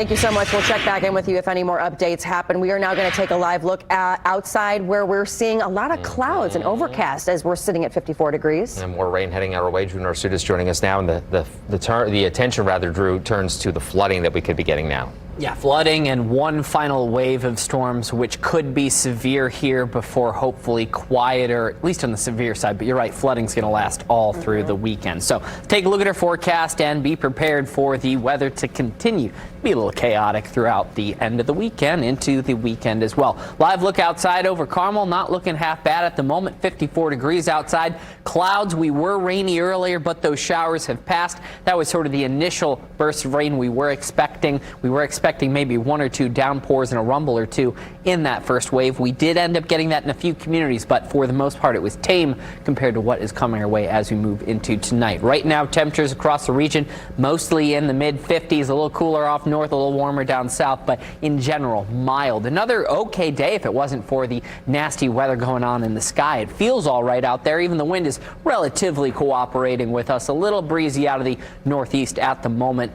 Thank you so much. We'll check back in with you if any more updates happen. We are now going to take a live look at outside where we're seeing a lot of clouds and overcast as we're sitting at 54 degrees. And more rain heading our way. Drew Narsutis joining us now. And the attention, Drew, turns to the flooding that we could be getting now. Yeah, flooding and one final wave of storms, which could be severe here before hopefully quieter, at least on the severe side. But you're right, flooding's going to last all through the weekend. So take a look at our forecast and be prepared for the weather to continue to be a little chaotic throughout the end of the weekend into the weekend as well. Live look outside over Carmel, not looking half bad at the moment. 54 degrees outside. Clouds, we were rainy earlier, but those showers have passed. That was sort of the initial burst of rain we were expecting. We were expecting maybe one or two downpours and a rumble or two in that first wave. We did end up getting that in a few communities, but for the most part, it was tame compared to what is coming our way as we move into tonight. Right now, temperatures across the region mostly in the mid-50s, a little cooler off north, a little warmer down south, but in general, mild. Another okay day if it wasn't for the nasty weather going on in the sky. It feels all right out there. Even the wind is relatively cooperating with us. A little breezy out of the northeast at the moment,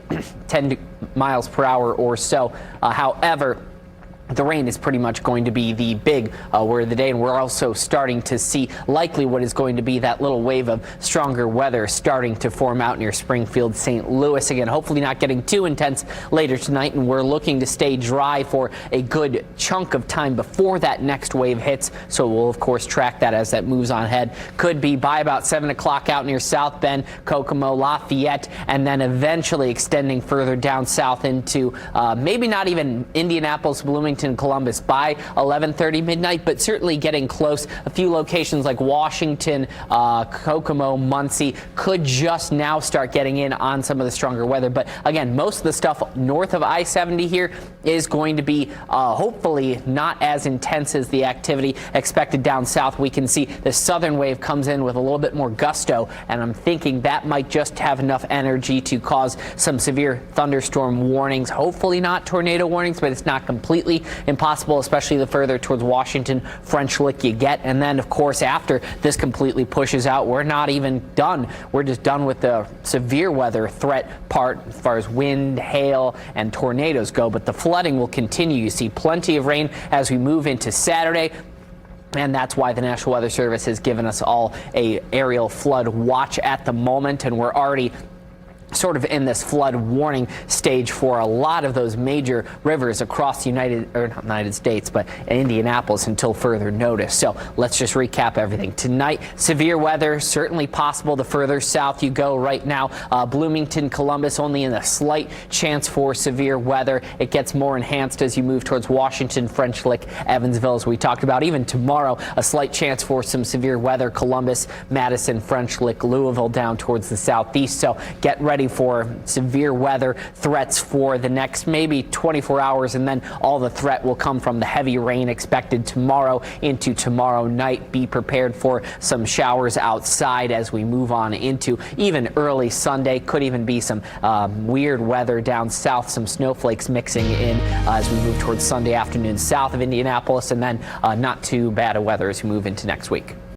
10 miles per hour or so. However, the rain is pretty much going to be the big word of the day, and we're also starting to see likely what is going to be that little wave of stronger weather starting to form out near Springfield, St. Louis. Again, hopefully not getting too intense later tonight, and we're looking to stay dry for a good chunk of time before that next wave hits. So we'll, of course, track that as that moves on ahead. Could be by about 7 o'clock out near South Bend, Kokomo, Lafayette, and then eventually extending further down south into maybe not even Indianapolis, Bloomington, Columbus by 11:30 midnight, but certainly getting close. A few locations like Washington, Kokomo, Muncie could just now start getting in on some of the stronger weather. But again, most of the stuff north of I-70 here is going to be hopefully not as intense as the activity expected down south. We can see the southern wave comes in with a little bit more gusto, and I'm thinking that might just have enough energy to cause some severe thunderstorm warnings. Hopefully not tornado warnings, but it's not completely impossible, especially the further towards Washington, French Lick you get. And then, of course, after this completely pushes out, we're not even done. We're just done with the severe weather threat part as far as wind, hail, and tornadoes go. But the flooding will continue. You see plenty of rain as we move into Saturday. And that's why the National Weather Service has given us all a aerial flood watch at the moment. And we're already sort of in this flood warning stage for a lot of those major rivers across the United States, but Indianapolis until further notice. So let's just recap everything. Tonight, severe weather certainly possible the further south you go right now. Bloomington, Columbus, only in a slight chance for severe weather. It gets more enhanced as you move towards Washington, French Lick, Evansville, as we talked about. Even tomorrow, a slight chance for some severe weather. Columbus, Madison, French Lick, Louisville down towards the southeast. So get ready for severe weather threats for the next maybe 24 hours, and then all the threat will come from the heavy rain expected tomorrow into tomorrow night. Be prepared for some showers outside as we move on into even early Sunday. Could even be some weird weather down south, some snowflakes mixing in as we move towards Sunday afternoon south of Indianapolis, and then not too bad of weather as we move into next week.